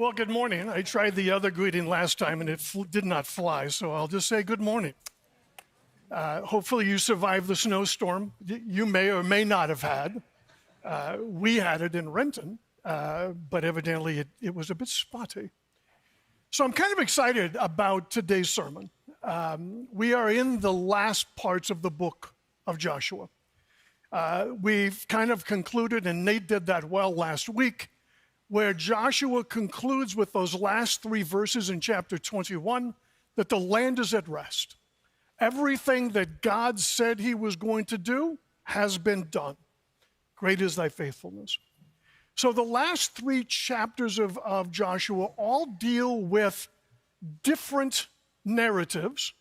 Well, good morning. I tried the other greeting last time and it did not fly, so I'll just say good morning. Hopefully you survived the snowstorm you may or may not have had. We had it in Renton, but evidently it was a bit spotty. So I'm kind of excited about today's sermon. We are in the last parts of the book of Joshua. We've kind of concluded, and Nate did that well last week, where Joshua concludes with those last three verses in chapter 21, that the land is at rest. Everything that God said he was going to do has been done. Great is thy faithfulness. So the last three chapters of Joshua all deal with different narratives,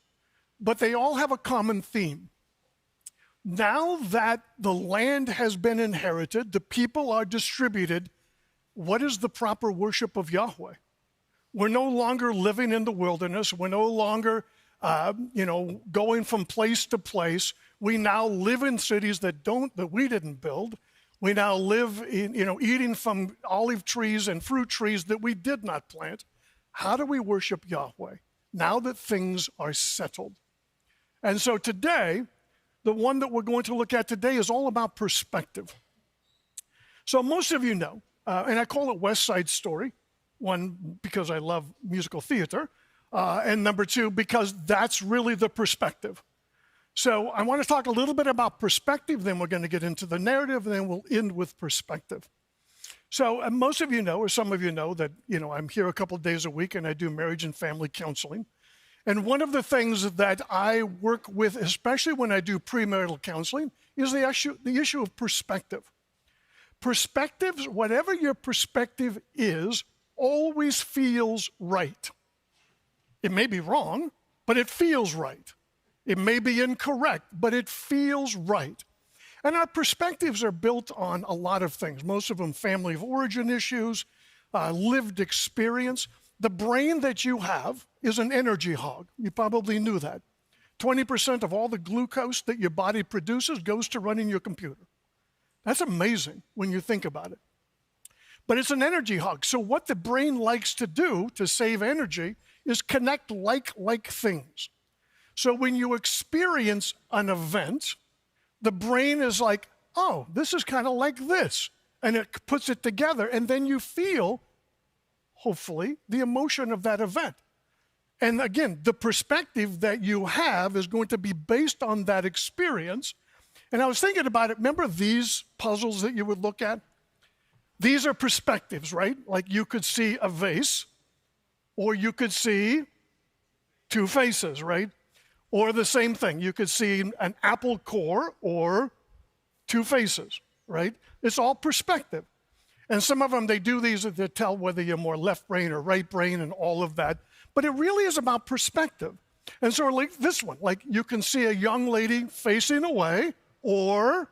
but they all have a common theme. Now that the land has been inherited, the people are distributed, what is the proper worship of Yahweh? We're no longer living in the wilderness. We're no longer, going from place to place. We now live in cities that we didn't build. We now live in, eating from olive trees and fruit trees that we did not plant. How do we worship Yahweh now that things are settled? And so today, the one that we're going to look at today is all about perspective. So most of you know, and I call it West Side Story, one, because I love musical theater, and number two, because that's really the perspective. So I want to talk a little bit about perspective, then we're going to get into the narrative, and then we'll end with perspective. So most of you know, or some of you know, that I'm here a couple of days a week and I do marriage and family counseling. And one of the things that I work with, especially when I do premarital counseling, is the issue of perspective. Perspectives, whatever your perspective is, always feels right. It may be wrong, but it feels right. It may be incorrect, but it feels right. And our perspectives are built on a lot of things, most of them family of origin issues, lived experience. The brain that you have is an energy hog. You probably knew that. 20% of all the glucose that your body produces goes to running your computer. That's amazing when you think about it. But it's an energy hog. So what the brain likes to do to save energy is connect like things. So when you experience an event, the brain is like, oh, this is kind of like this. And it puts it together. And then you feel, hopefully, the emotion of that event. And again, the perspective that you have is going to be based on that experience. And I was thinking about it. Remember these puzzles that you would look at? These are perspectives, right? Like you could see a vase, or you could see two faces, right? Or the same thing. You could see an apple core or two faces, right? It's all perspective. And some of them, they do these to tell whether you're more left brain or right brain and all of that. But it really is about perspective. And so like this one, like you can see a young lady facing away or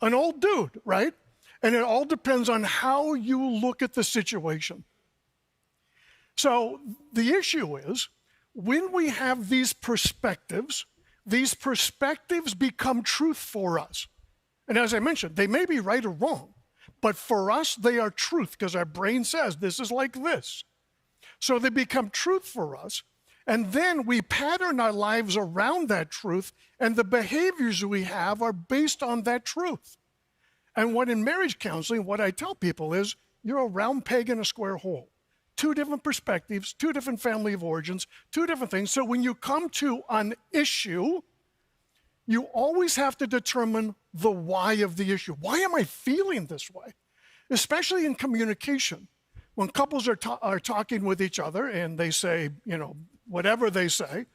an old dude, right? And it all depends on how you look at the situation. So the issue is, when we have these perspectives become truth for us. And as I mentioned, they may be right or wrong, but for us, they are truth because our brain says this is like this. So they become truth for us. And then we pattern our lives around that truth, and the behaviors we have are based on that truth. And what in marriage counseling, what I tell people is, you're a round peg in a square hole. Two different perspectives, two different family of origins, two different things. So when you come to an issue, you always have to determine the why of the issue. Why am I feeling this way? Especially in communication. When couples are talking with each other and they say, whatever they say,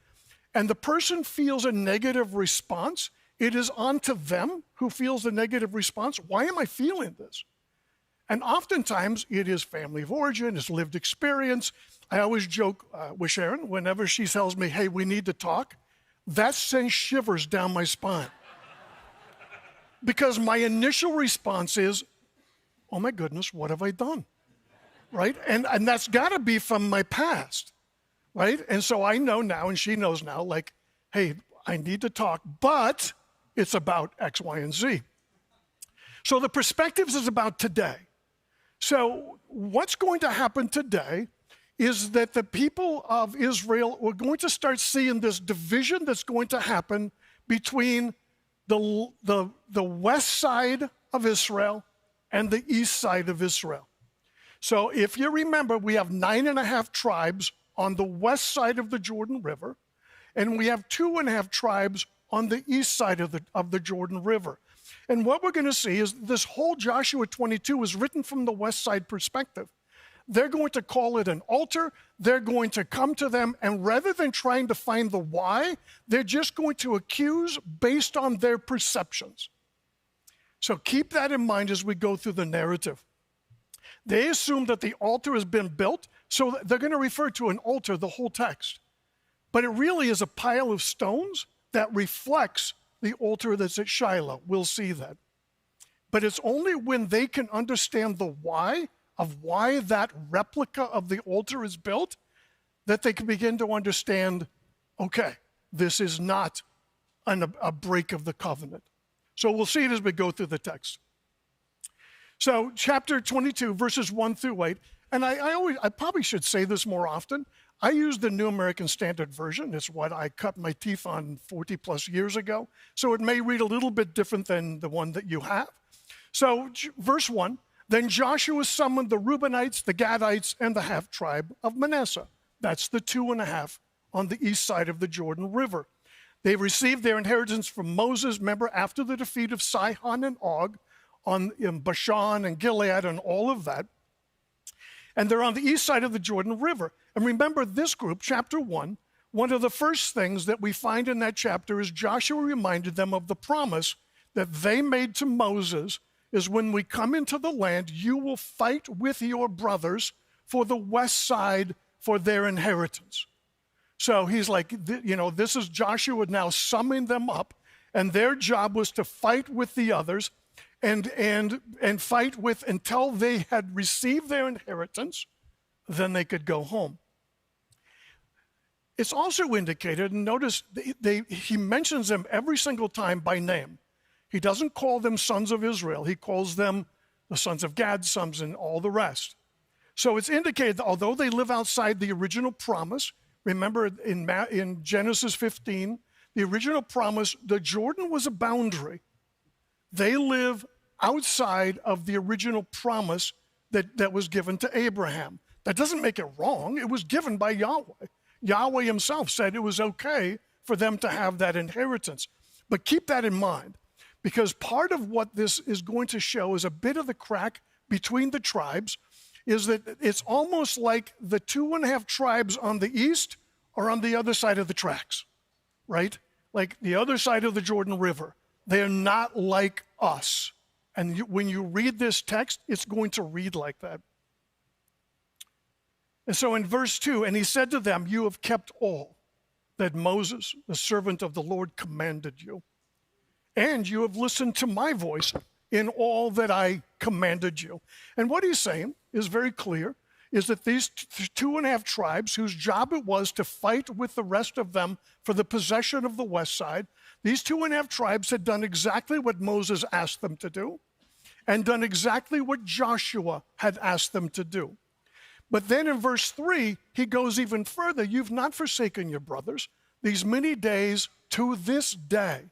and the person feels a negative response, it is on to them who feels the negative response. Why am I feeling this? And oftentimes it is family of origin, it's lived experience. I always joke with Sharon whenever she tells me, hey, we need to talk, that sends shivers down my spine. Because my initial response is, oh my goodness, what have I done? Right? And that's got to be from my past. Right? And so I know now, and she knows now, like, hey, I need to talk, but it's about X, Y, and Z. So the perspectives is about today. So what's going to happen today is that the people of Israel are going to start seeing this division that's going to happen between the west side of Israel and the east side of Israel. So if you remember, we have 9.5 tribes on the west side of the Jordan River, and we have 2.5 tribes on the east side of the Jordan River. And what we're going to see is this whole Joshua 22 is written from the west side perspective. They're going to call it an altar. They're going to come to them, and rather than trying to find the why, they're just going to accuse based on their perceptions. So keep that in mind as we go through the narrative. They assume that the altar has been built, so they're going to refer to an altar the whole text. But it really is a pile of stones that reflects the altar that's at Shiloh. We'll see that. But it's only when they can understand the why of why that replica of the altar is built that they can begin to understand, okay, this is not a break of the covenant. So we'll see it as we go through the text. So chapter 22, verses 1 through 8, and I probably should say this more often. I use the New American Standard Version. It's what I cut my teeth on 40 plus years ago. So it may read a little bit different than the one that you have. So verse 1, then Joshua summoned the Reubenites, the Gadites, and the half-tribe of Manasseh. That's the 2.5 on the east side of the Jordan River. They received their inheritance from Moses, remember, after the defeat of Sihon and Og in Bashan and Gilead and all of that. And they're on the east side of the Jordan River. And remember this group, chapter 1, one of the first things that we find in that chapter is Joshua reminded them of the promise that they made to Moses is when we come into the land, you will fight with your brothers for the west side for their inheritance. So he's like, this is Joshua now summing them up, and their job was to fight with the others and fight with until they had received their inheritance, then they could go home. It's also indicated, and notice he mentions them every single time by name. He doesn't call them sons of Israel. He calls them the sons of Gad, sons, and all the rest. So it's indicated that although they live outside the original promise, remember in Genesis 15, the original promise, the Jordan was a boundary. They live outside of the original promise that was given to Abraham. That doesn't make it wrong. It was given by Yahweh. Yahweh himself said it was okay for them to have that inheritance. But keep that in mind, because part of what this is going to show is a bit of the crack between the tribes is that it's almost like the 2.5 tribes on the east are on the other side of the tracks, right? Like the other side of the Jordan River. They are not like us. And when you read this text, it's going to read like that. And so in verse 2, and he said to them, you have kept all that Moses, the servant of the Lord, commanded you. And you have listened to my voice in all that I commanded you. And what he's saying is very clear, is that these 2.5 tribes, whose job it was to fight with the rest of them for the possession of the west side, these 2.5 tribes had done exactly what Moses asked them to do and done exactly what Joshua had asked them to do. But then in verse 3, he goes even further. You've not forsaken your brothers these many days to this day,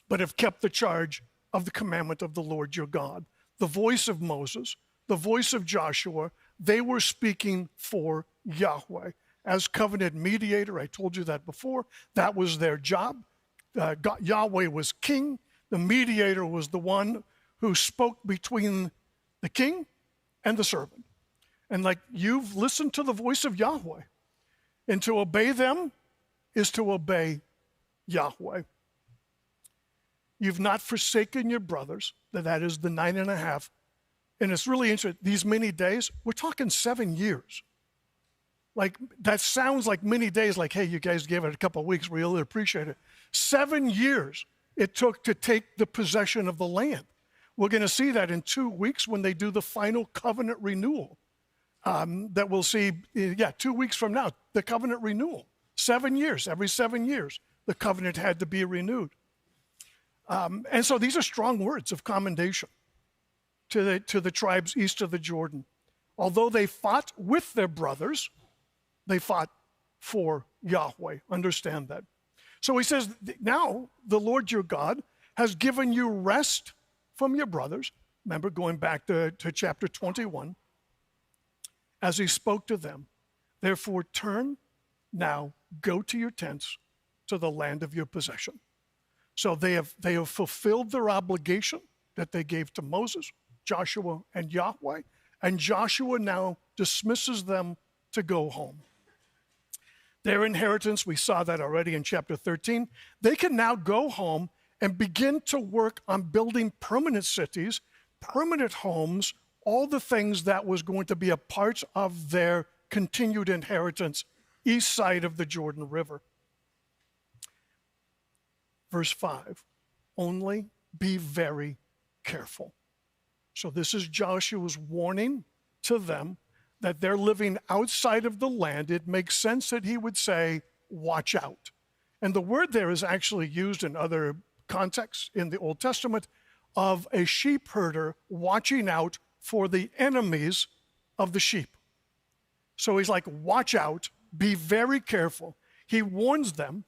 but have kept the charge of the commandment of the Lord your God. The voice of Moses, the voice of Joshua, they were speaking for Yahweh. As covenant mediator, I told you that before, that was their job. Yahweh was king. The mediator was the one who spoke between the king and the servant. And like, you've listened to the voice of Yahweh. And to obey them is to obey Yahweh. You've not forsaken your brothers. That is the 9.5. And it's really interesting. These many days, we're talking 7 years. Like, that sounds like many days, like, hey, you guys gave it a couple of weeks. We really appreciate it. 7 years it took to take the possession of the land. We're going to see that in 2 weeks when they do the final covenant renewal. That we'll see, 2 weeks from now, the covenant renewal. 7 years, every 7 years, the covenant had to be renewed. And so these are strong words of commendation to the tribes east of the Jordan. Although they fought with their brothers, they fought for Yahweh. Understand that. So he says, now the Lord your God has given you rest from your brothers. Remember, going back to chapter 21, as he spoke to them. Therefore, turn now, go to your tents, to the land of your possession. So they have fulfilled their obligation that they gave to Moses, Joshua, and Yahweh. And Joshua now dismisses them to go home. Their inheritance, we saw that already in chapter 13. They can now go home and begin to work on building permanent cities, permanent homes, all the things that was going to be a part of their continued inheritance east side of the Jordan River. Verse 5, only be very careful. So this is Joshua's warning to them that they're living outside of the land. It makes sense that he would say, watch out. And the word there is actually used in other contexts in the Old Testament of a sheep herder watching out for the enemies of the sheep. So he's like, watch out, be very careful. He warns them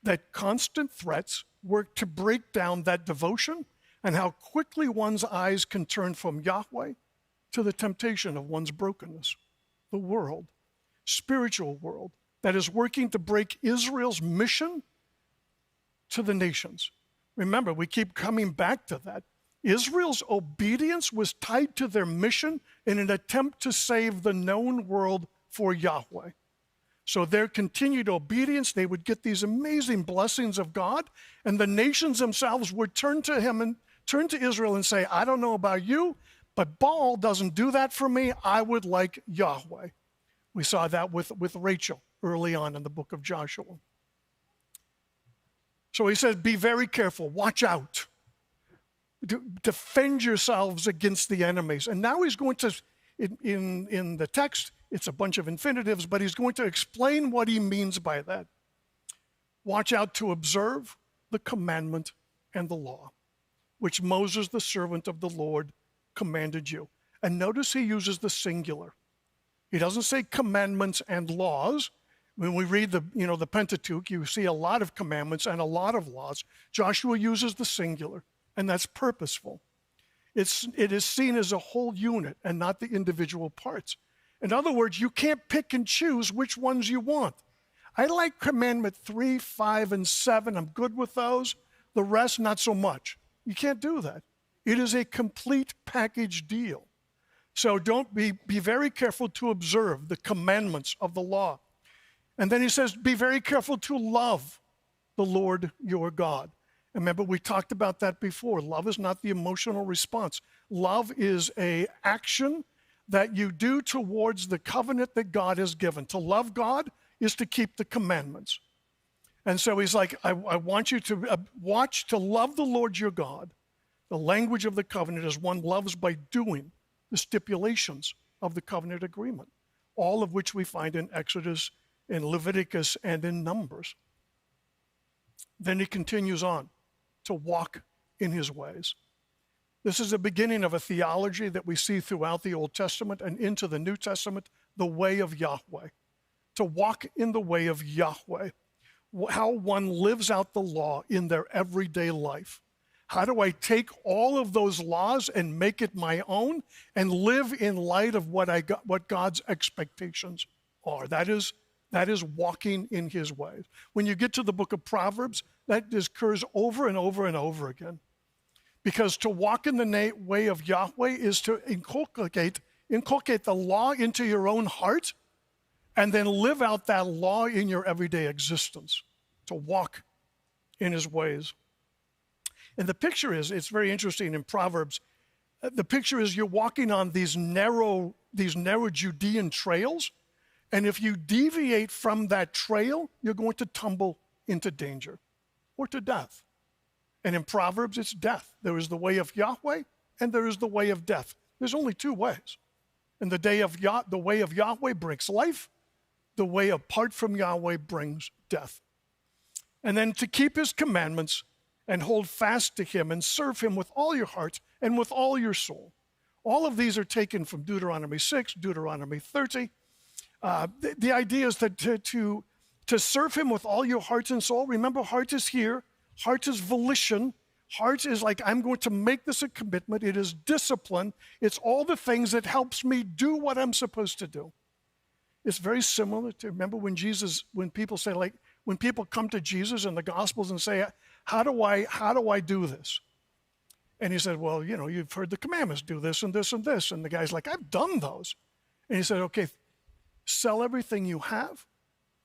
that constant threats work to break down that devotion and how quickly one's eyes can turn from Yahweh to the temptation of one's brokenness. The world, spiritual world, that is working to break Israel's mission to the nations. Remember, we keep coming back to that. Israel's obedience was tied to their mission in an attempt to save the known world for Yahweh. So their continued obedience, they would get these amazing blessings of God, and the nations themselves would turn to him and turn to Israel and say, I don't know about you, but Baal doesn't do that for me. I would like Yahweh. We saw that with Rachel early on in the book of Joshua. So he says, be very careful, watch out. Defend yourselves against the enemies. And now he's going to, in the text, it's a bunch of infinitives, but he's going to explain what he means by that. Watch out to observe the commandment and the law, which Moses, the servant of the Lord, commanded you. And notice he uses the singular. He doesn't say commandments and laws. When we read the Pentateuch, you see a lot of commandments and a lot of laws. Joshua uses the singular, and that's purposeful. It is seen as a whole unit and not the individual parts. In other words, you can't pick and choose which ones you want. I like commandment 3, 5, and 7. I'm good with those. The rest, not so much. You can't do that. It is a complete package deal. So don't be very careful to observe the commandments of the law. And then he says, be very careful to love the Lord your God. And remember, we talked about that before. Love is not the emotional response. Love is an action that you do towards the covenant that God has given. To love God is to keep the commandments. And so he's like, I want you to watch to love the Lord your God. The language of the covenant is one loves by doing the stipulations of the covenant agreement, all of which we find in Exodus, in Leviticus, and in Numbers. Then he continues on to walk in his ways. This is the beginning of a theology that we see throughout the Old Testament and into the New Testament, the way of Yahweh. To walk in the way of Yahweh. How one lives out the law in their everyday life. How do I take all of those laws and make it my own and live in light of what God's expectations are? That is walking in his ways. When you get to the book of Proverbs, that occurs over and over and over again. Because to walk in the way of Yahweh is to inculcate the law into your own heart and then live out that law in your everyday existence. To walk in his ways. And the picture is, it's very interesting in Proverbs, the picture is you're walking on these narrow Judean trails, and if you deviate from that trail, you're going to tumble into danger or to death. And in Proverbs, it's death. There is the way of Yahweh, and there is the way of death. There's only two ways. And the way of Yahweh brings life. The way apart from Yahweh brings death. And then to keep his commandments and hold fast to him and serve him with all your heart and with all your soul. All of these are taken from Deuteronomy 6, Deuteronomy 30. The idea is that to serve him with all your heart and soul. Remember, heart is here. Heart is volition. Heart is like, I'm going to make this a commitment. It is discipline. It's all the things that helps me do what I'm supposed to do. It's very similar to, remember when people say, like, when people come to Jesus in the Gospels and say, how do I do this? And he said, well, you've heard the commandments, do this and this and this. And the guy's like, I've done those. And he said, okay, sell everything you have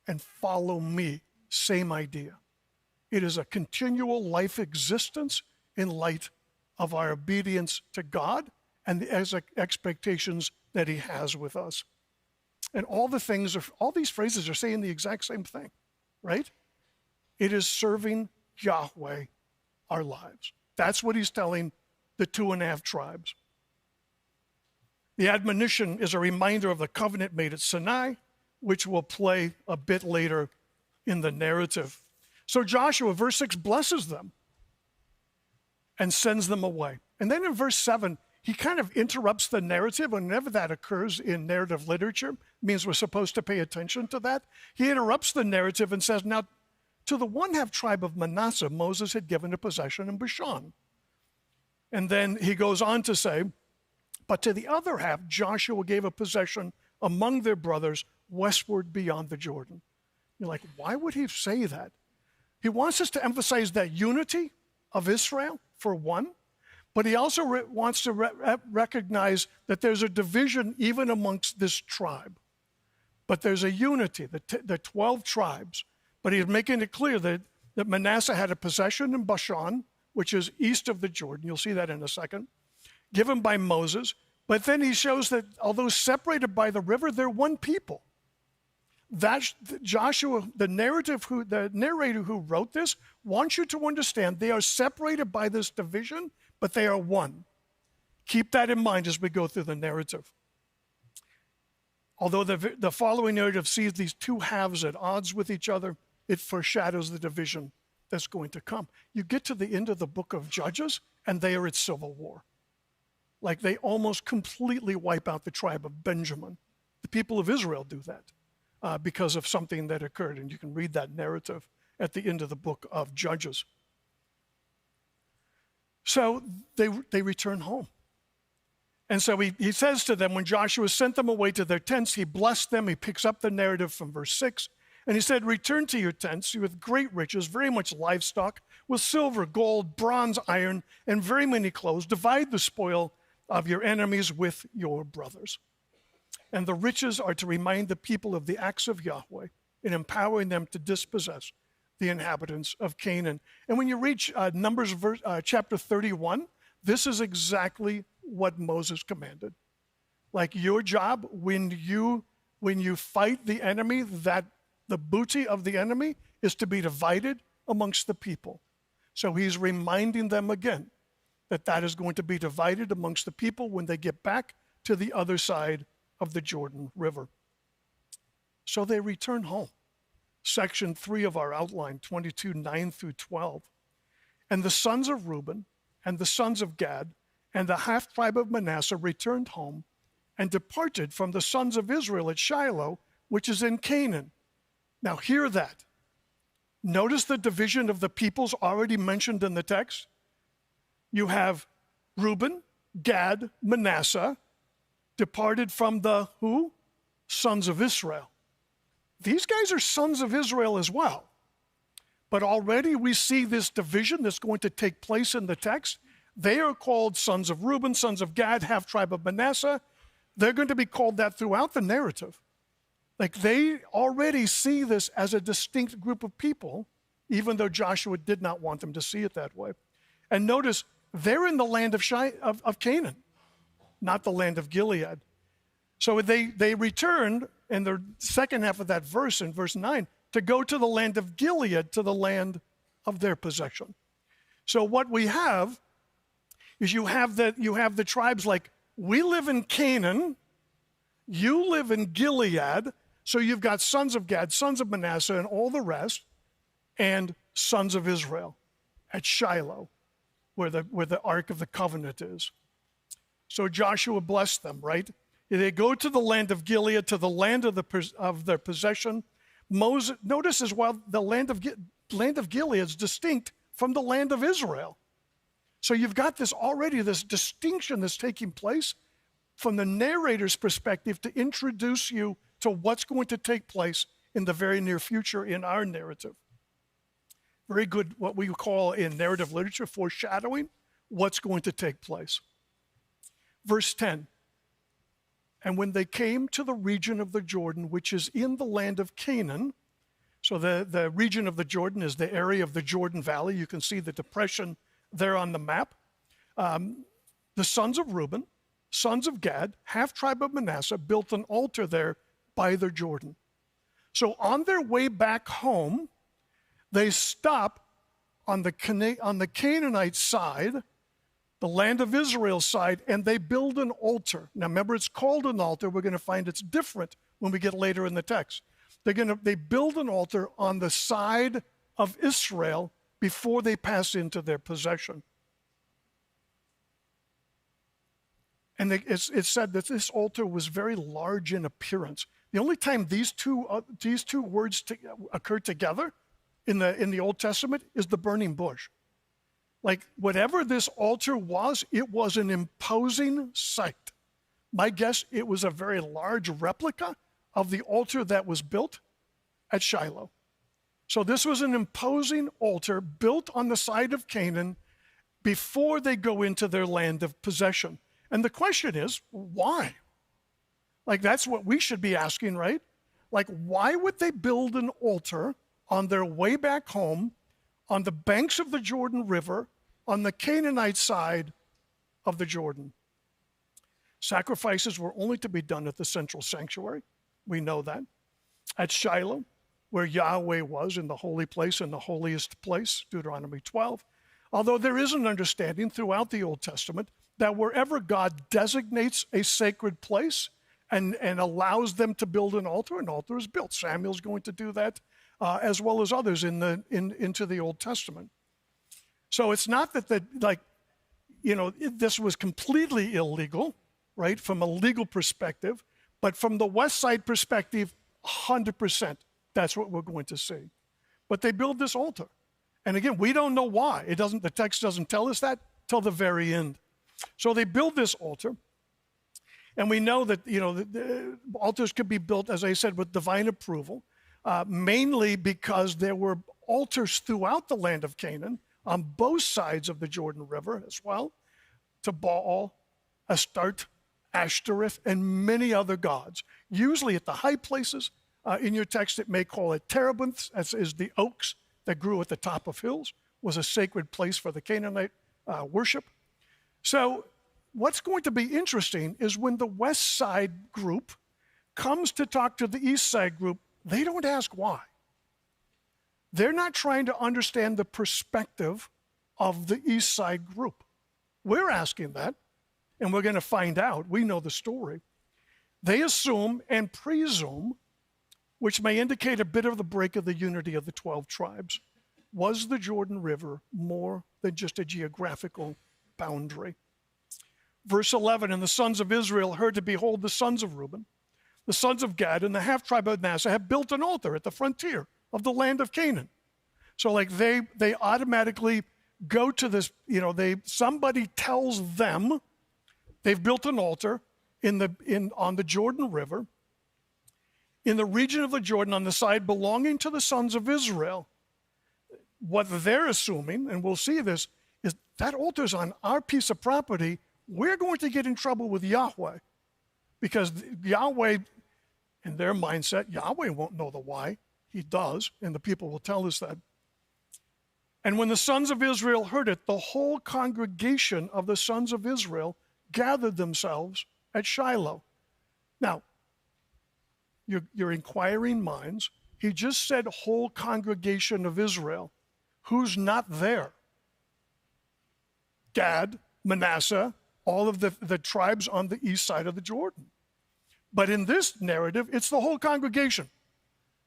and follow me. Same idea. It is a continual life existence in light of our obedience to God and the expectations that he has with us. And all these phrases are saying the exact same thing, right? It is serving Yahweh our lives. That's what he's telling the 2.5 tribes. The admonition is a reminder of the covenant made at Sinai, which will play a bit later in the narrative. So Joshua, verse 6, blesses them and sends them away. And then in verse 7, he kind of interrupts the narrative. Whenever that occurs in narrative literature, it means we're supposed to pay attention to that. He interrupts the narrative and says, now, to the 1/2 tribe of Manasseh, Moses had given a possession in Bashan. And then he goes on to say, but to the other half, Joshua gave a possession among their brothers westward beyond the Jordan. You're like, why would he say that? He wants us to emphasize that unity of Israel, for one, but he also wants to recognize that there's a division even amongst this tribe. But there's a unity, the 12 tribes. But he's making it clear that Manasseh had a possession in Bashan, which is east of the Jordan. You'll see that in a second, given by Moses. But then he shows that although separated by the river, they're one people. That Joshua, the narrator who wrote this, wants you to understand they are separated by this division, but they are one. Keep that in mind as we go through the narrative. Although the following narrative sees these two halves at odds with each other, it foreshadows the division that's going to come. You get to the end of the book of Judges, and they are at civil war. Like they almost completely wipe out the tribe of Benjamin. The people of Israel do that because of something that occurred, and you can read that narrative at the end of the book of Judges. So they return home. And so he says to them, when Joshua sent them away to their tents, he blessed them. He picks up the narrative from verse 6. And he said, return to your tents with great riches, very much livestock, with silver, gold, bronze, iron, and very many clothes. Divide the spoil of your enemies with your brothers. And the riches are to remind the people of the acts of Yahweh in empowering them to dispossess the inhabitants of Canaan. And when you reach Numbers chapter 31, this is exactly what Moses commanded. Like your job when you fight the enemy, that the booty of the enemy is to be divided amongst the people. So he's reminding them again that is going to be divided amongst the people when they get back to the other side of the Jordan River. So they return home. Section 3 of our outline, 22, 9 through 12. And the sons of Reuben and the sons of Gad and the half tribe of Manasseh returned home and departed from the sons of Israel at Shiloh, which is in Canaan. Now hear that. Notice the division of the peoples already mentioned in the text. You have Reuben, Gad, Manasseh, departed from the who? Sons of Israel. These guys are sons of Israel as well. But already we see this division that's going to take place in the text. They are called sons of Reuben, sons of Gad, half tribe of Manasseh. They're going to be called that throughout the narrative. Like they already see this as a distinct group of people, even though Joshua did not want them to see it that way. And notice, they're in the land of Canaan, not the land of Gilead. So they returned in the second half of that verse, in verse 9, to go to the land of Gilead, to the land of their possession. So what we have is you have the tribes like, we live in Canaan, you live in Gilead, so you've got sons of Gad, sons of Manasseh, and all the rest, and sons of Israel at Shiloh, where the Ark of the Covenant is. So Joshua blessed them, right? They go to the land of Gilead, to the land of their possession. Moses, notice as well, the land of Gilead is distinct from the land of Israel. So you've got this distinction that's taking place from the narrator's perspective to introduce you to what's going to take place in the very near future in our narrative. Very good, what we call in narrative literature, foreshadowing what's going to take place. Verse 10, and when they came to the region of the Jordan, which is in the land of Canaan, so the region of the Jordan is the area of the Jordan Valley. You can see the depression there on the map. The sons of Reuben, sons of Gad, half tribe of Manasseh, built an altar there by the Jordan. So on their way back home, they stop on the Canaanite side, the land of Israel side, and they build an altar. Now remember, it's called an altar. We're going to find it's different when we get later in the text. They build an altar on the side of Israel before they pass into their possession. And it's said that this altar was very large in appearance. The only time these two words occur together in the Old Testament is the burning bush. Like whatever this altar was, it was an imposing sight. My guess, it was a very large replica of the altar that was built at Shiloh. So this was an imposing altar built on the side of Canaan before they go into their land of possession. And the question is, why? Like that's what we should be asking, right? Like why would they build an altar on their way back home on the banks of the Jordan River on the Canaanite side of the Jordan? Sacrifices were only to be done at the central sanctuary. We know that. At Shiloh, where Yahweh was in the holy place, in the holiest place, Deuteronomy 12. Although there is an understanding throughout the Old Testament that wherever God designates a sacred place and allows them to build an altar is built. Samuel's going to do that, as well as others into the Old Testament. So it's not that this was completely illegal, right, from a legal perspective, but from the West Side perspective, 100%, that's what we're going to see. But they build this altar. And again, we don't know why. The text doesn't tell us that till the very end. So they build this altar. And we know that, the altars could be built, as I said, with divine approval, mainly because there were altars throughout the land of Canaan on both sides of the Jordan River as well, to Baal, Astarte, Ashtoreth, and many other gods. Usually at the high places, in your text it may call it terebinths, as is the oaks that grew at the top of hills, was a sacred place for the Canaanite worship. So what's going to be interesting is when the West Side group comes to talk to the East Side group, they don't ask why. They're not trying to understand the perspective of the East Side group. We're asking that, and we're going to find out. We know the story. They assume and presume, which may indicate a bit of the break of the unity of the 12 tribes. Was the Jordan River more than just a geographical boundary? Verse 11, and the sons of Israel heard to behold the sons of Reuben, the sons of Gad, and the half-tribe of Manasseh have built an altar at the frontier of the land of Canaan. So they automatically go to this, somebody tells them they've built an altar on the Jordan River, in the region of the Jordan on the side belonging to the sons of Israel. What they're assuming, and we'll see this, is that altar's on our piece of property. We're going to get in trouble with Yahweh, because Yahweh, in their mindset, Yahweh won't know the why. He does, and the people will tell us that. And when the sons of Israel heard it, the whole congregation of the sons of Israel gathered themselves at Shiloh. Now, your inquiring minds, he just said whole congregation of Israel. Who's not there? Gad, Manasseh, all of the tribes on the east side of the Jordan. But in this narrative, it's the whole congregation.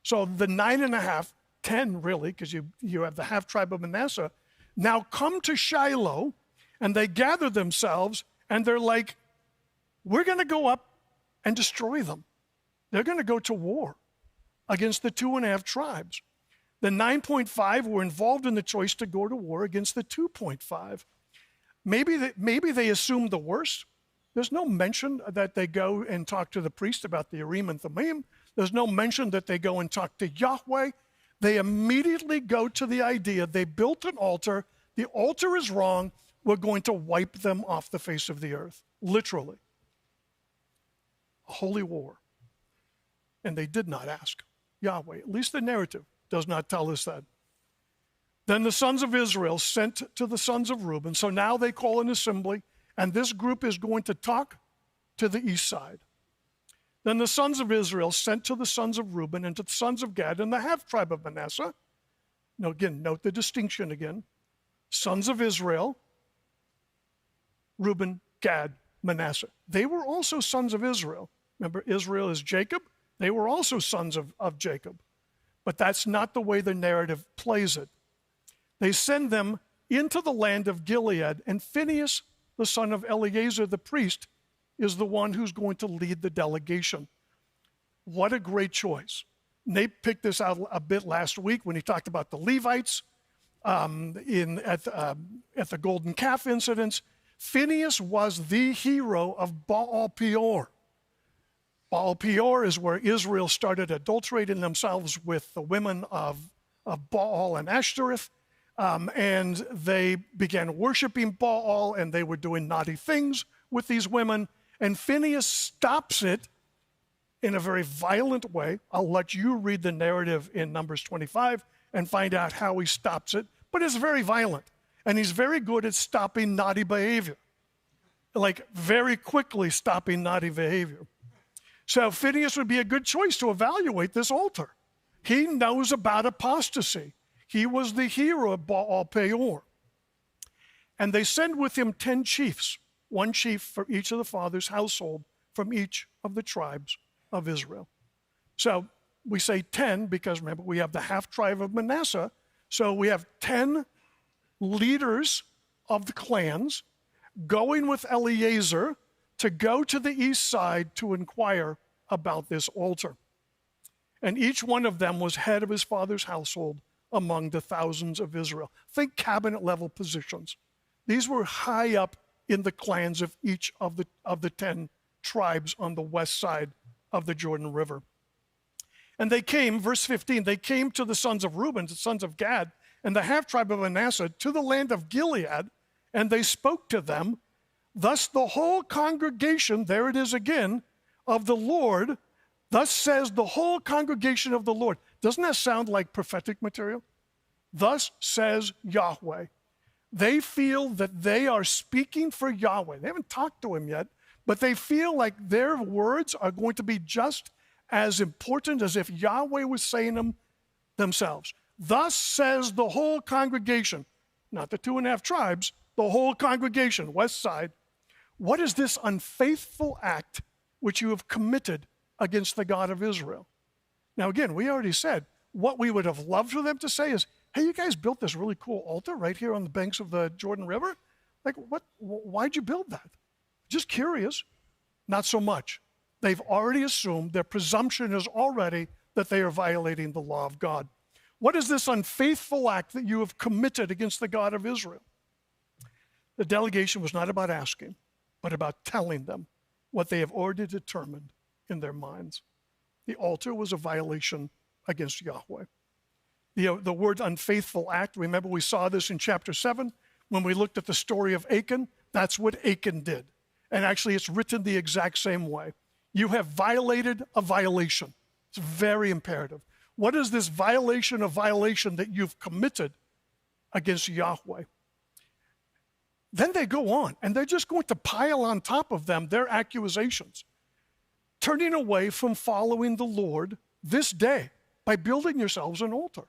So the 9.5, 10 really, because you have the half tribe of Manasseh, now come to Shiloh, and they gather themselves, and they're like, we're going to go up and destroy them. They're going to go to war against the 2.5 tribes. The 9.5 were involved in the choice to go to war against the 2.5. Maybe they assumed the worst. There's no mention that they go and talk to the priest about the Urim and Thummim. There's no mention that they go and talk to Yahweh. They immediately go to the idea they built an altar. The altar is wrong. We're going to wipe them off the face of the earth. Literally. A holy war. And they did not ask Yahweh. At least the narrative does not tell us that. Then the sons of Israel sent to the sons of Reuben. So now they call an assembly, and this group is going to talk to the east side. Then the sons of Israel sent to the sons of Reuben and to the sons of Gad and the half-tribe of Manasseh. Now again, note the distinction again. Sons of Israel, Reuben, Gad, Manasseh. They were also sons of Israel. Remember, Israel is Jacob. They were also sons of Jacob. But that's not the way the narrative plays it. They send them into the land of Gilead, and Phinehas, the son of Eleazar the priest, is the one who's going to lead the delegation. What a great choice. Nate picked this out a bit last week when he talked about the Levites at the golden calf incidents. Phinehas was the hero of Baal Peor. Baal Peor is where Israel started adulterating themselves with the women of Baal and Ashtoreth, and they began worshiping Baal, and they were doing naughty things with these women, and Phinehas stops it in a very violent way. I'll let you read the narrative in Numbers 25 and find out how he stops it, but it's very violent, and he's very good at stopping naughty behavior, like very quickly stopping naughty behavior. So Phinehas would be a good choice to evaluate this altar. He knows about apostasy. He was the hero of Baal Peor. And they send with him 10 chiefs, one chief for each of the father's household from each of the tribes of Israel. So we say 10 because, remember, we have the half-tribe of Manasseh. So we have 10 leaders of the clans going with Eleazar to go to the east side to inquire about this altar. And each one of them was head of his father's household among the thousands of Israel. Think cabinet-level positions. These were high up in the clans of each of the 10 tribes on the west side of the Jordan River. And they came, verse 15, they came to the sons of Reuben, the sons of Gad, and the half-tribe of Manasseh, to the land of Gilead, and they spoke to them. Thus the whole congregation, there it is again, of the Lord, thus says the whole congregation of the Lord. Doesn't that sound like prophetic material? Thus says Yahweh. They feel that they are speaking for Yahweh. They haven't talked to him yet, but they feel like their words are going to be just as important as if Yahweh was saying them themselves. Thus says the whole congregation, not the 2.5 tribes, the whole congregation, west side. What is this unfaithful act which you have committed against the God of Israel? Now, again, we already said what we would have loved for them to say is, hey, you guys built this really cool altar right here on the banks of the Jordan River. Like, why'd you build that? Just curious. Not so much. They've already assumed, their presumption is already that they are violating the law of God. What is this unfaithful act that you have committed against the God of Israel? The delegation was not about asking, but about telling them what they have already determined in their minds. The altar was a violation against Yahweh. The word unfaithful act, remember we saw this in chapter 7 when we looked at the story of Achan. That's what Achan did. And actually it's written the exact same way. You have violated a violation. It's very imperative. What is this violation of violation that you've committed against Yahweh? Then they go on, and they're just going to pile on top of them their accusations, turning away from following the Lord this day by building yourselves an altar.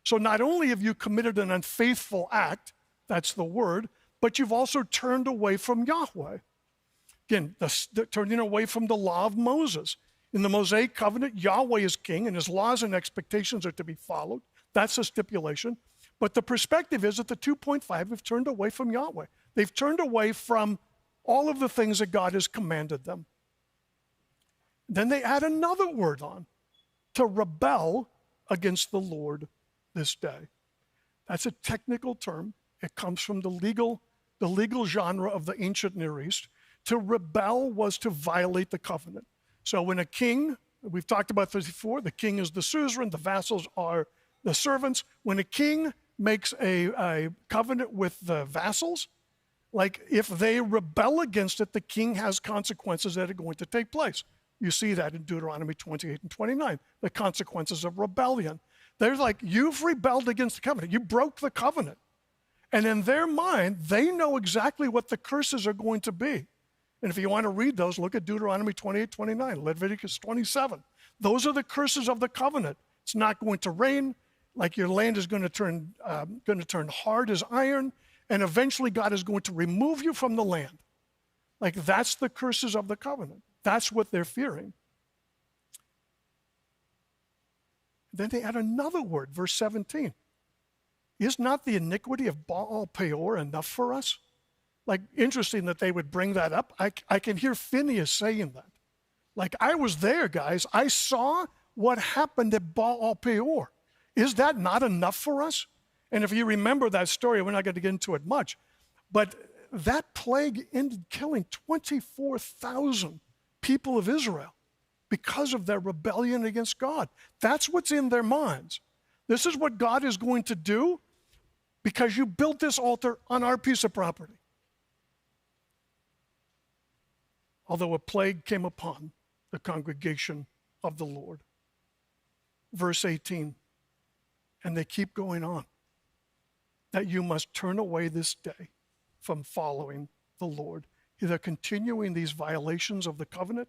So not only have you committed an unfaithful act, that's the word, but you've also turned away from Yahweh. Again, the turning away from the law of Moses. In the Mosaic covenant, Yahweh is king, and his laws and expectations are to be followed. That's a stipulation. But the perspective is that the 2.5 have turned away from Yahweh. They've turned away from all of the things that God has commanded them. Then they add another word on, to rebel against the Lord this day. That's a technical term. It comes from the legal genre of the ancient Near East. To rebel was to violate the covenant. So when a king, we've talked about this before, the king is the suzerain, the vassals are the servants. When a king makes a covenant with the vassals, like if they rebel against it, the king has consequences that are going to take place. You see that in Deuteronomy 28 and 29, the consequences of rebellion. They're like, you've rebelled against the covenant. You broke the covenant. And in their mind, they know exactly what the curses are going to be. And if you want to read those, look at Deuteronomy 28, 29, Leviticus 27. Those are the curses of the covenant. It's not going to rain, like your land is going to turn hard as iron, and eventually God is going to remove you from the land. Like that's the curses of the covenant. That's what they're fearing. Then they add another word, verse 17. Is not the iniquity of Baal Peor enough for us? Like, interesting that they would bring that up. I can hear Phineas saying that. Like, I was there, guys. I saw what happened at Baal Peor. Is that not enough for us? And if you remember that story, we're not going to get into it much, but that plague ended killing 24,000 people of Israel because of their rebellion against God. That's what's in their minds. This is what God is going to do because you built this altar on our piece of property. Although a plague came upon the congregation of the Lord. Verse 18, and they keep going on, that you must turn away this day from following the Lord. They're continuing these violations of the covenant,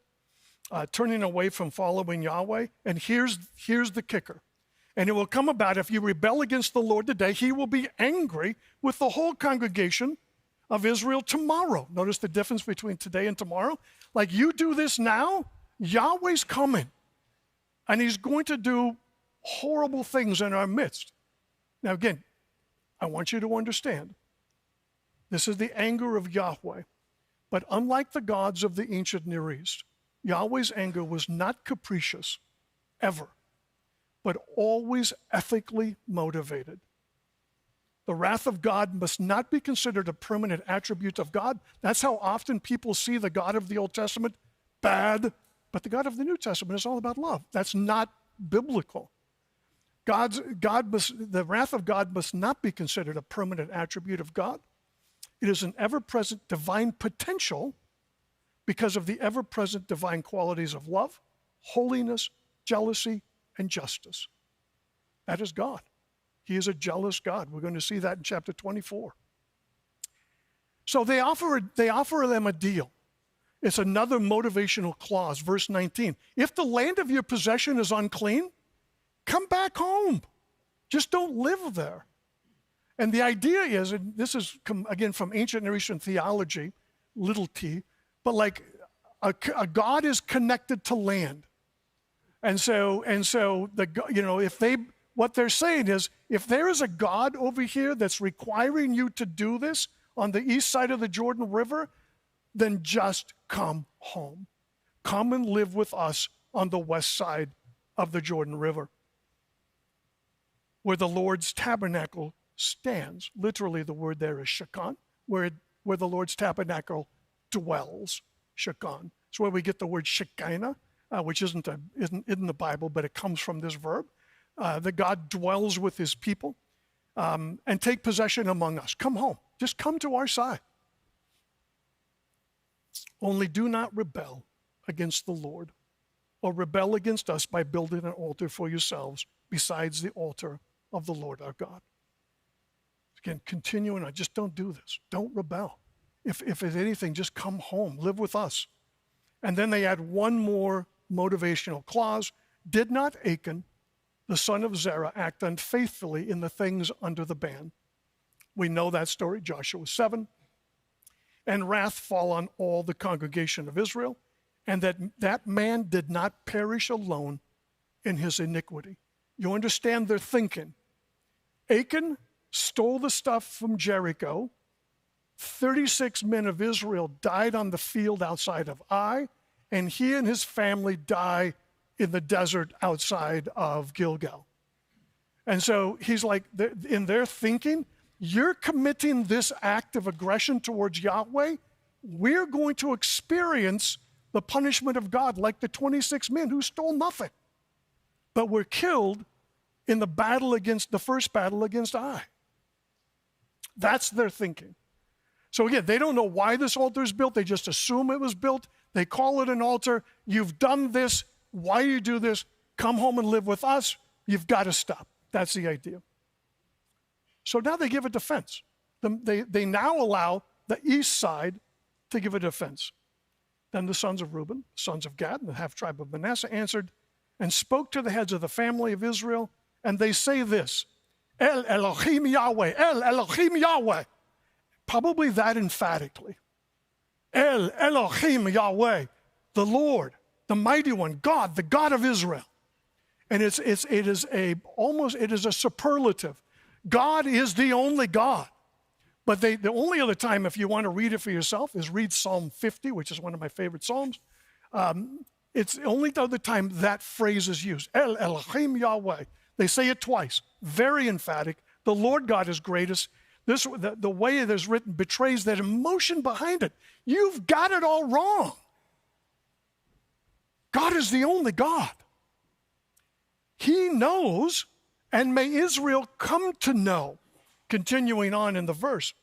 turning away from following Yahweh. And here's the kicker. And it will come about if you rebel against the Lord today, he will be angry with the whole congregation of Israel tomorrow. Notice the difference between today and tomorrow. Like you do this now, Yahweh's coming. And he's going to do horrible things in our midst. Now again, I want you to understand, this is the anger of Yahweh. But unlike the gods of the ancient Near East, Yahweh's anger was not capricious, ever, but always ethically motivated. The wrath of God must not be considered a permanent attribute of God. That's how often people see the God of the Old Testament bad, but the God of the New Testament is all about love. That's not biblical. The wrath of God must not be considered a permanent attribute of God. It is an ever-present divine potential because of the ever-present divine qualities of love, holiness, jealousy, and justice. That is God. He is a jealous God. We're going to see that in chapter 24. So they offer them a deal. It's another motivational clause, verse 19. If the land of your possession is unclean, come back home. Just don't live there. And the idea is, and this is, again, from ancient Near Eastern theology, little t, but like a God is connected to land. And so what they're saying is, if there is a God over here that's requiring you to do this on the east side of the Jordan River, then just come home. Come and live with us on the west side of the Jordan River, where the Lord's tabernacle stands. Literally, the word there is Shekan, where the Lord's tabernacle dwells. Shekan. It's where we get the word Shekinah, which isn't in the Bible, but it comes from this verb. That God dwells with his people, and take possession among us. Come home. Just come to our side. Only do not rebel against the Lord, or rebel against us by building an altar for yourselves besides the altar of the Lord our God. Again, continuing on, just don't do this. Don't rebel. If there's anything, just come home. Live with us. And then they add one more motivational clause. Did not Achan, the son of Zerah, act unfaithfully in the things under the ban? We know that story, Joshua 7. And wrath fall on all the congregation of Israel, and that man did not perish alone in his iniquity. You understand their thinking. Achan stole the stuff from Jericho 36 men of Israel died on the field outside of Ai, and he and his family die in the desert outside of Gilgal. And so he's like, in their thinking, you're committing this act of aggression towards Yahweh, we're going to experience the punishment of God like the 26 men who stole nothing, but were killed in the first battle against Ai. That's their thinking. So again, they don't know why this altar is built. They just assume it was built. They call it an altar. You've done this. Why do you do this? Come home and live with us. You've got to stop. That's the idea. So now they give a defense. They now allow the east side to give a defense. Then the sons of Reuben, sons of Gad, and the half-tribe of Manasseh answered and spoke to the heads of the family of Israel, and they say this, El Elohim Yahweh, El Elohim Yahweh. Probably that emphatically. El Elohim Yahweh, the Lord, the mighty one, God, the God of Israel. And it is a superlative. God is the only God. But the only other time, if you want to read it for yourself, is read Psalm 50, which is one of my favorite Psalms. It's only the other time that phrase is used. El Elohim Yahweh. They say it twice. Very emphatic. The Lord God is greatest. The way it is written betrays that emotion behind it. You've got it all wrong. God is the only God. He knows, and may Israel come to know. Continuing on in the verse.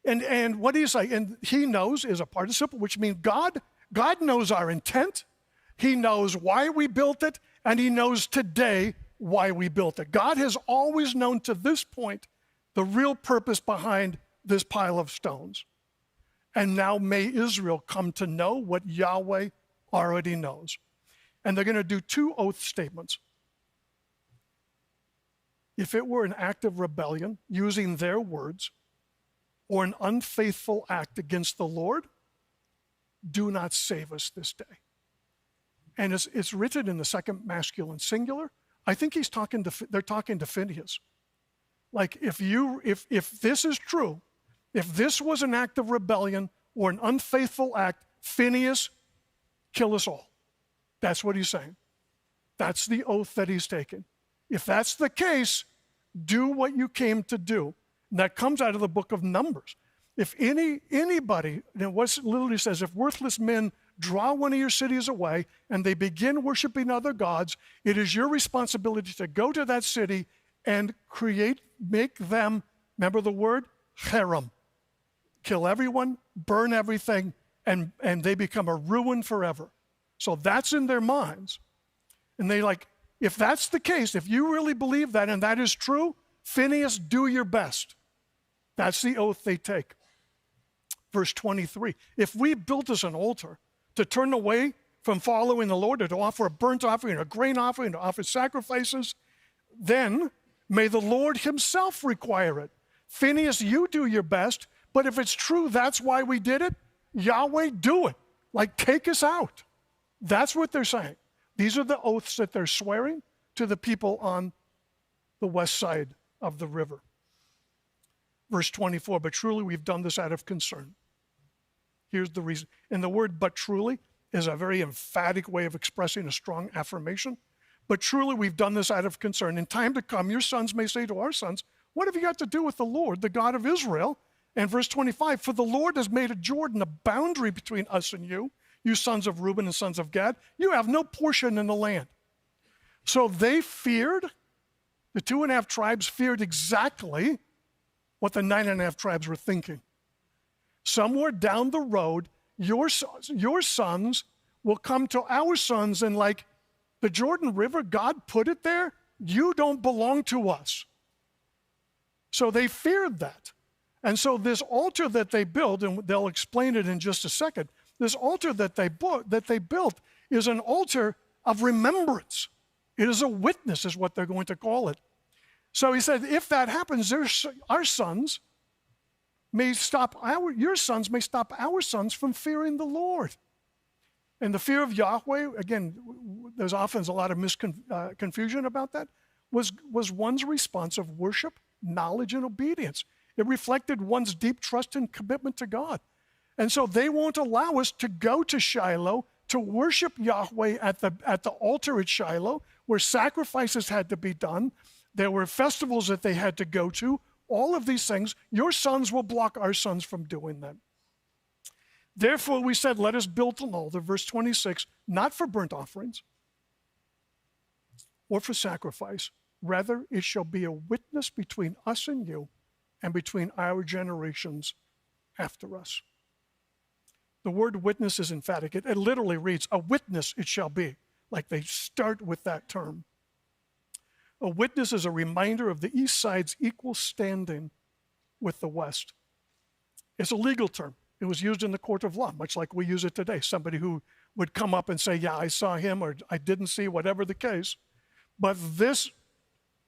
And what do you say? And he knows is a participle, which means God knows our intent. He knows why we built it, and he knows today why we built it. God has always known to this point the real purpose behind this pile of stones. And now may Israel come to know what Yahweh already knows. And they're going to do two oath statements. If it were an act of rebellion, using their words, or an unfaithful act against the Lord, do not save us this day. And it's written in the second masculine singular. I think they're talking to Phinehas. Like if this is true, if this was an act of rebellion or an unfaithful act, Phinehas, kill us all. That's what he's saying. That's the oath that he's taking. If that's the case, do what you came to do. And that comes out of the book of Numbers. If anybody, and what it literally says, if worthless men draw one of your cities away and they begin worshiping other gods, it is your responsibility to go to that city and make them, remember the word? Cherem. Kill everyone, burn everything, and they become a ruin forever. So that's in their minds. And they if that's the case, if you really believe that and that is true, Phinehas, do your best. That's the oath they take. Verse 23, if we built us an altar to turn away from following the Lord, or to offer a burnt offering, a grain offering, to offer sacrifices, then may the Lord himself require it. Phinehas, you do your best, but if it's true that's why we did it, Yahweh, do it. Take us out. That's what they're saying. These are the oaths that they're swearing to the people on the west side of the river. Verse 24, but truly we've done this out of concern. Here's the reason. And the word but truly is a very emphatic way of expressing a strong affirmation. But truly we've done this out of concern. In time to come, your sons may say to our sons, what have you got to do with the Lord, the God of Israel? And verse 25, for the Lord has made a Jordan, a boundary between us and you sons of Reuben and sons of Gad. You have no portion in the land. So they feared, the 2.5 tribes feared exactly what the 9.5 tribes were thinking. Somewhere down the road, your sons will come to our sons and the Jordan River, God put it there, you don't belong to us. So they feared that. And so this altar that they built, and they'll explain it in just a second, this altar that they built is an altar of remembrance. It is a witness, is what they're going to call it. So he said, if that happens, our sons may stop your sons may stop our sons from fearing the Lord. And the fear of Yahweh, again, there's often a lot of confusion about that, was one's response of worship, knowledge, and obedience. It reflected one's deep trust and commitment to God. And so they won't allow us to go to Shiloh to worship Yahweh at the altar at Shiloh, where sacrifices had to be done. There were festivals that they had to go to. All of these things, your sons will block our sons from doing that. Therefore, we said, let us build an altar, verse 26, not for burnt offerings or for sacrifice. Rather, it shall be a witness between us and you and between our generations after us. The word witness is emphatic. It literally reads, a witness it shall be, like they start with that term. A witness is a reminder of the East Side's equal standing with the West. It's a legal term. It was used in the court of law, much like we use it today. Somebody who would come up and say, yeah, I saw him, or I didn't see, whatever the case. But this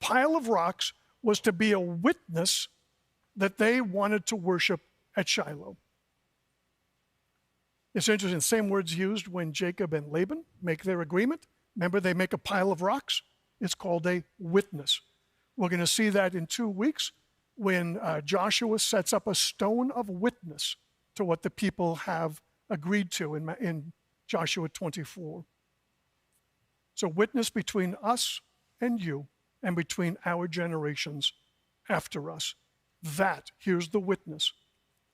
pile of rocks was to be a witness that they wanted to worship at Shiloh. It's interesting, same words used when Jacob and Laban make their agreement. Remember, they make a pile of rocks. It's called a witness. We're going to see that in 2 weeks when Joshua sets up a stone of witness to what the people have agreed to in Joshua 24. So witness between us and you and between our generations after us. That, here's the witness,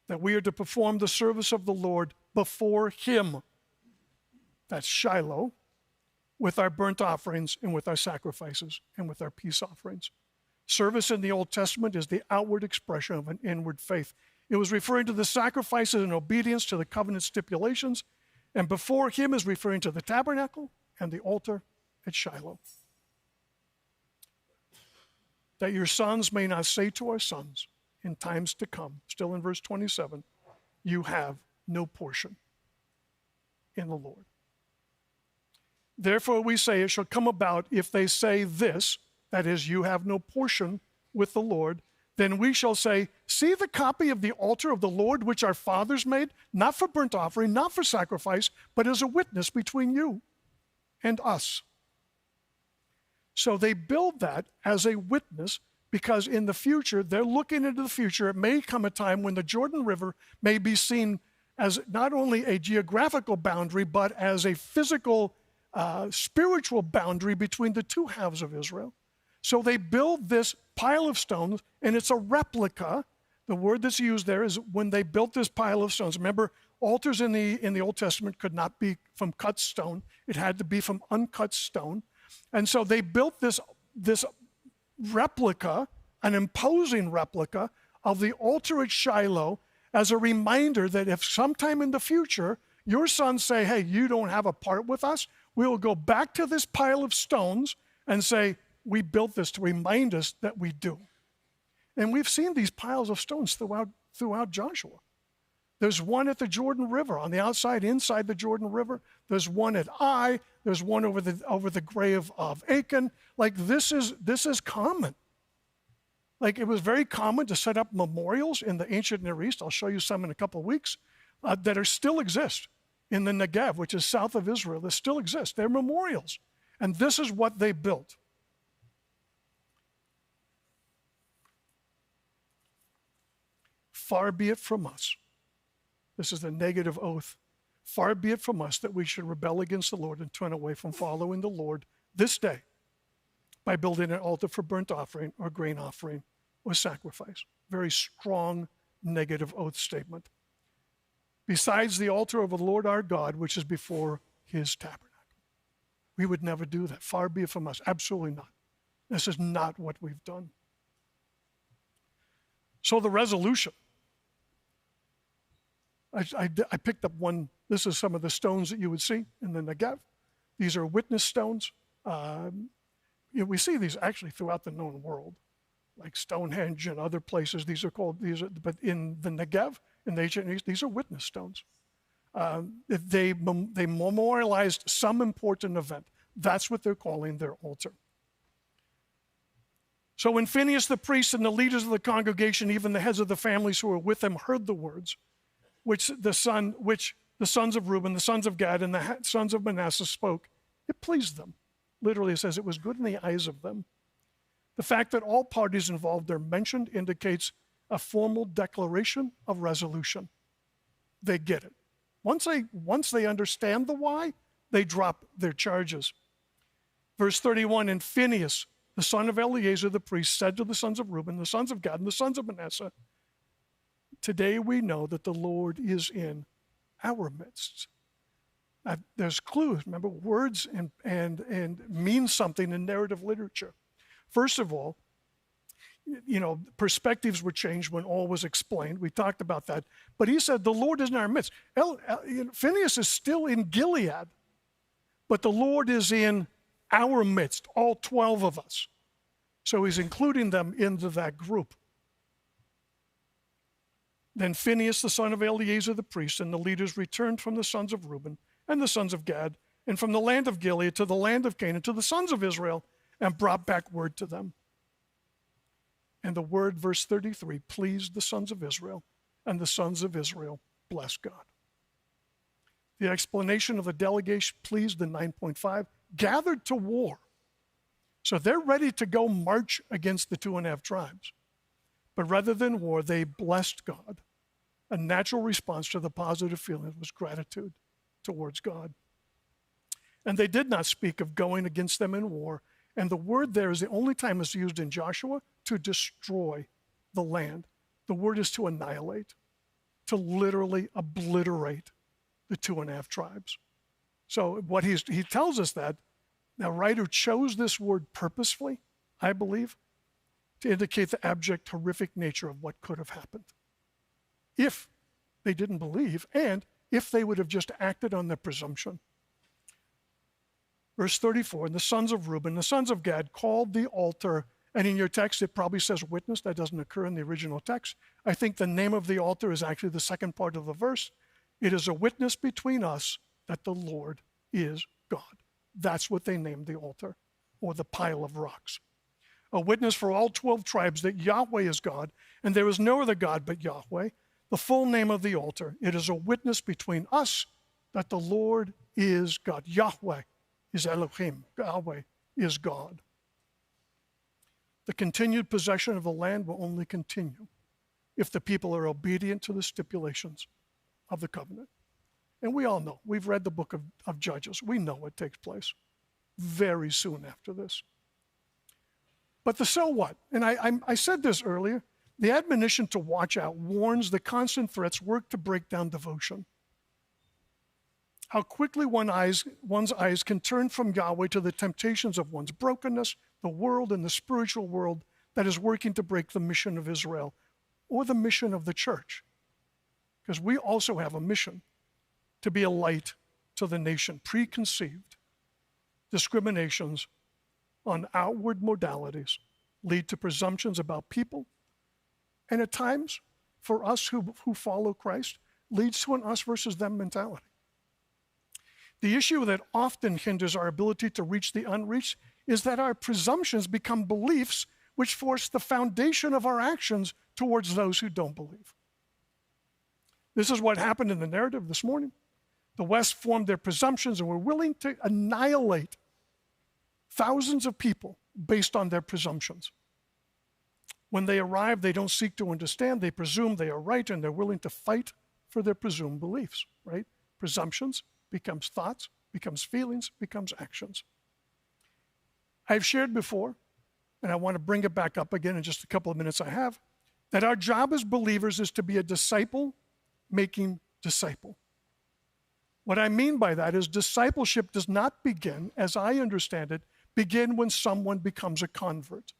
that we are to perform the service of the Lord before him. That's Shiloh, with our burnt offerings and with our sacrifices and with our peace offerings. Service in the Old Testament is the outward expression of an inward faith. It was referring to the sacrifices and obedience to the covenant stipulations, and before him is referring to the tabernacle and the altar at Shiloh. That your sons may not say to our sons in times to come, still in verse 27, you have no portion in the Lord. Therefore we say it shall come about if they say this, that is, you have no portion with the Lord, then we shall say, see the copy of the altar of the Lord which our fathers made, not for burnt offering, not for sacrifice, but as a witness between you and us. So they build that as a witness because in the future, they're looking into the future. It may come a time when the Jordan River may be seen as not only a geographical boundary, but as a physical, spiritual boundary between the two halves of Israel. So they build this pile of stones, and it's a replica. The word that's used there is when they built this pile of stones. Remember, altars in the Old Testament could not be from cut stone. It had to be from uncut stone. And so they built this replica, an imposing replica of the altar at Shiloh as a reminder that if sometime in the future your sons say, hey, you don't have a part with us, we will go back to this pile of stones and say, we built this to remind us that we do. And we've seen these piles of stones throughout Joshua. There's one at the Jordan River, on the outside, inside the Jordan River. There's one at Ai. There's one over the grave of Achan. Like this is common. Like it was very common to set up memorials in the ancient Near East. I'll show you some in a couple of weeks that are still exist in the Negev, which is south of Israel. They still exist. They're memorials, and this is what they built. Far be it from us. This is the negative oath. Far be it from us that we should rebel against the Lord and turn away from following the Lord this day by building an altar for burnt offering or grain offering or sacrifice. Very strong negative oath statement. Besides the altar of the Lord our God, which is before his tabernacle. We would never do that. Far be it from us. Absolutely not. This is not what we've done. So the resolution. I picked up one. This is some of the stones that you would see in the Negev. These are witness stones. We see these actually throughout the known world, like Stonehenge and other places. But in the Negev, in the ancient East, these are witness stones. They memorialized some important event. That's what they're calling their altar. So when Phinehas the priest and the leaders of the congregation, even the heads of the families who were with them, heard the words, which the sons of Reuben, the sons of Gad, and the sons of Manasseh spoke, it pleased them. Literally, it says it was good in the eyes of them. The fact that all parties involved are mentioned indicates a formal declaration of resolution. They get it. Once they understand the why, they drop their charges. Verse 31, and Phinehas, the son of Eleazar the priest, said to the sons of Reuben, the sons of Gad, and the sons of Manasseh, today we know that the Lord is in our midst. There's clues. Remember, words and mean something in narrative literature. First of all, perspectives were changed when all was explained. We talked about that. But he said, the Lord is in our midst. Phinehas is still in Gilead, but the Lord is in our midst, all 12 of us. So he's including them into that group. Then Phinehas, the son of Eleazar the priest, and the leaders returned from the sons of Reuben and the sons of Gad, and from the land of Gilead to the land of Canaan, to the sons of Israel, and brought back word to them. And the word, verse 33, pleased the sons of Israel, and the sons of Israel blessed God. The explanation of the delegation pleased the 9.5, gathered to war. So they're ready to go march against the 2.5 tribes. But rather than war, they blessed God. A natural response to the positive feeling was gratitude towards God. And they did not speak of going against them in war. And the word there is the only time it's used in Joshua to destroy the land. The word is to annihilate, to literally obliterate the 2.5 tribes. So what he tells us that the writer chose this word purposefully, I believe, to indicate the abject, horrific nature of what could have happened if they didn't believe and if they would have just acted on their presumption. Verse 34, and the sons of Reuben, the sons of Gad, called the altar, and in your text it probably says witness. That doesn't occur in the original text. I think the name of the altar is actually the second part of the verse. It is a witness between us that the Lord is God. That's what they named the altar, or the pile of rocks. A witness for all 12 tribes that Yahweh is God, and there is no other God but Yahweh. The full name of the altar, it is a witness between us that the Lord is God. Yahweh is Elohim. Yahweh is God. The continued possession of the land will only continue if the people are obedient to the stipulations of the covenant. And we all know, we've read the book of Judges. We know what takes place very soon after this. But the so what? And I said this earlier. The admonition to watch out warns the constant threats work to break down devotion. How quickly one's eyes can turn from Yahweh to the temptations of one's brokenness, the world, and the spiritual world that is working to break the mission of Israel or the mission of the church. Because we also have a mission to be a light to the nation. Preconceived discriminations on outward modalities lead to presumptions about people, and at times, for us who follow Christ, leads to an us versus them mentality. The issue that often hinders our ability to reach the unreached is that our presumptions become beliefs which force the foundation of our actions towards those who don't believe. This is what happened in the narrative this morning. The West formed their presumptions and were willing to annihilate thousands of people based on their presumptions. When they arrive, they don't seek to understand. They presume they are right, and they're willing to fight for their presumed beliefs, right? Presumptions becomes thoughts, becomes feelings, becomes actions. I've shared before, and I want to bring it back up again in just a couple of minutes I have, that our job as believers is to be a disciple-making disciple. What I mean by that is discipleship does not begin, as I understand it, begin when someone becomes a convert.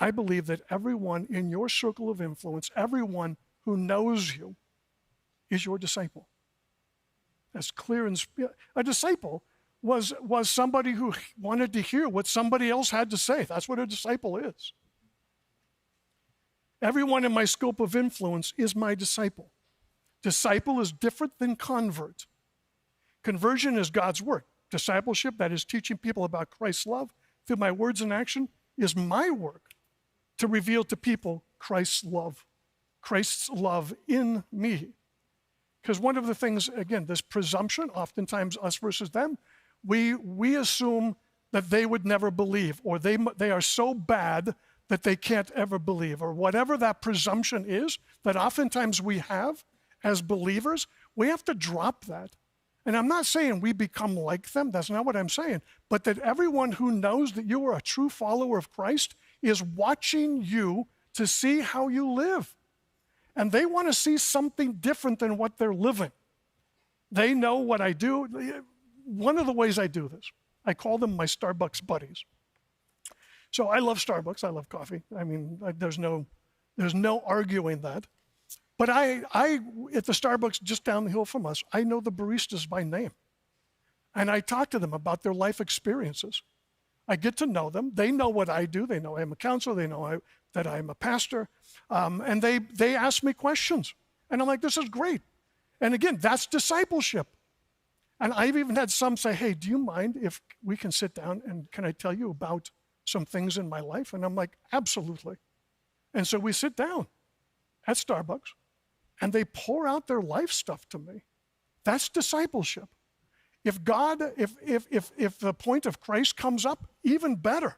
I believe that everyone in your circle of influence, everyone who knows you, is your disciple. That's clear. And a disciple was somebody who wanted to hear what somebody else had to say. That's what a disciple is. Everyone in my scope of influence is my disciple. Disciple is different than convert. Conversion is God's work. Discipleship, that is teaching people about Christ's love through my words and action, is my work to reveal to people Christ's love in me. Because one of the things, again, this presumption, oftentimes us versus them, we assume that they would never believe, or they are so bad that they can't ever believe, or whatever that presumption is that oftentimes we have as believers, we have to drop that. And I'm not saying we become like them. That's not what I'm saying. But that everyone who knows that you are a true follower of Christ is watching you to see how you live. And they want to see something different than what they're living. They know what I do. One of the ways I do this, I call them my Starbucks buddies. So I love Starbucks. I love coffee. I mean, there's no arguing that. But I at the Starbucks just down the hill from us, I know the baristas by name. And I talk to them about their life experiences. I get to know them. They know what I do. They know I'm a counselor. They know that I'm a pastor. And they ask me questions. And I'm like, this is great. And again, that's discipleship. And I've even had some say, hey, do you mind if we can sit down and can I tell you about some things in my life? And I'm like, absolutely. And so we sit down at Starbucks and they pour out their life stuff to me. That's discipleship. If the point of Christ comes up, even better.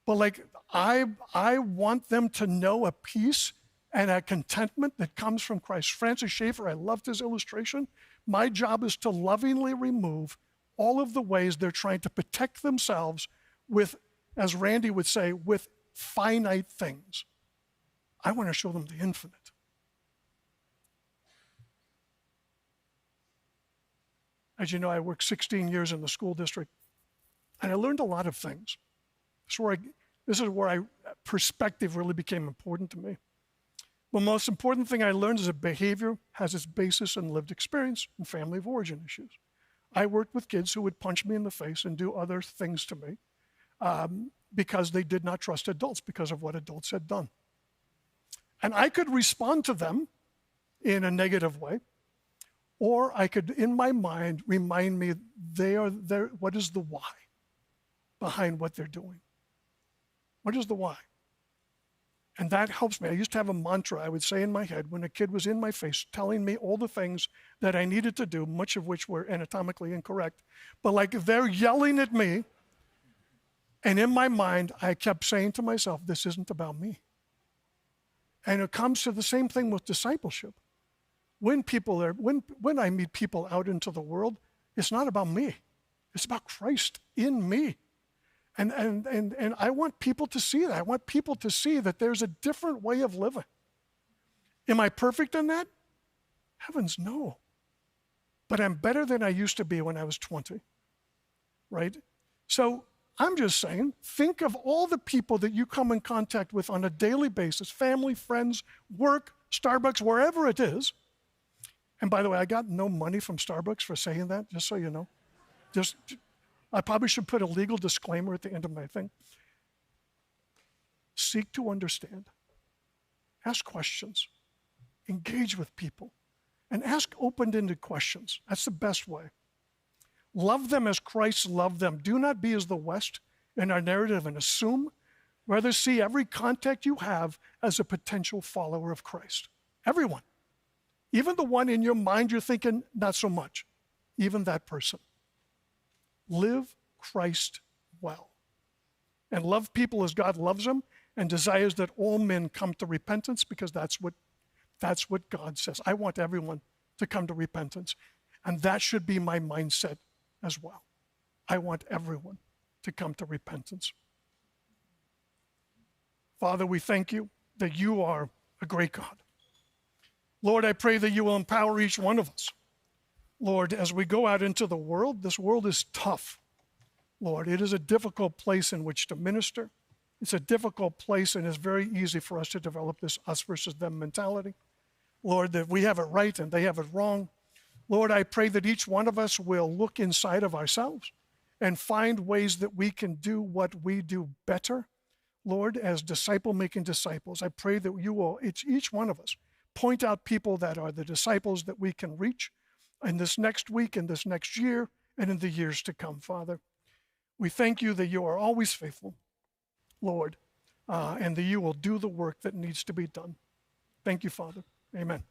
But like, I want them to know a peace and a contentment that comes from Christ. Francis Schaeffer, I loved his illustration. My job is to lovingly remove all of the ways they're trying to protect themselves with, as Randy would say, with finite things. I want to show them the infinite. As you know, I worked 16 years in the school district, and I learned a lot of things. This is where perspective really became important to me. The most important thing I learned is that behavior has its basis in lived experience and family of origin issues. I worked with kids who would punch me in the face and do other things to me because they did not trust adults because of what adults had done. And I could respond to them in a negative way, or I could, in my mind, remind me what is the why behind what they're doing? What is the why? And that helps me. I used to have a mantra I would say in my head when a kid was in my face telling me all the things that I needed to do, much of which were anatomically incorrect. But like they're yelling at me, and in my mind, I kept saying to myself, this isn't about me. And it comes to the same thing with discipleship. When I meet people out into the world, it's not about me. It's about Christ in me. And I want people to see that. I want people to see that there's a different way of living. Am I perfect in that? Heavens, no. But I'm better than I used to be when I was 20, right? So I'm just saying, think of all the people that you come in contact with on a daily basis, family, friends, work, Starbucks, wherever it is. And by the way, I got no money from Starbucks for saying that, just so you know. I probably should put a legal disclaimer at the end of my thing. Seek to understand. Ask questions. Engage with people. And ask open-ended questions. That's the best way. Love them as Christ loved them. Do not be as the West in our narrative and assume. Rather, see every contact you have as a potential follower of Christ. Everyone. Even the one in your mind you're thinking, not so much. Even that person. Live Christ well. And love people as God loves them and desires that all men come to repentance, because that's what God says. I want everyone to come to repentance. And that should be my mindset as well. I want everyone to come to repentance. Father, we thank you that you are a great God. Lord, I pray that you will empower each one of us. Lord, as we go out into the world, this world is tough. Lord, it is a difficult place in which to minister. It's a difficult place, and it's very easy for us to develop this us versus them mentality. Lord, that we have it right and they have it wrong. Lord, I pray that each one of us will look inside of ourselves and find ways that we can do what we do better. Lord, as disciple-making disciples, I pray that you will, each one of us, point out people that are the disciples that we can reach in this next week, in this next year, and in the years to come, Father. We thank you that you are always faithful, Lord, and that you will do the work that needs to be done. Thank you, Father. Amen.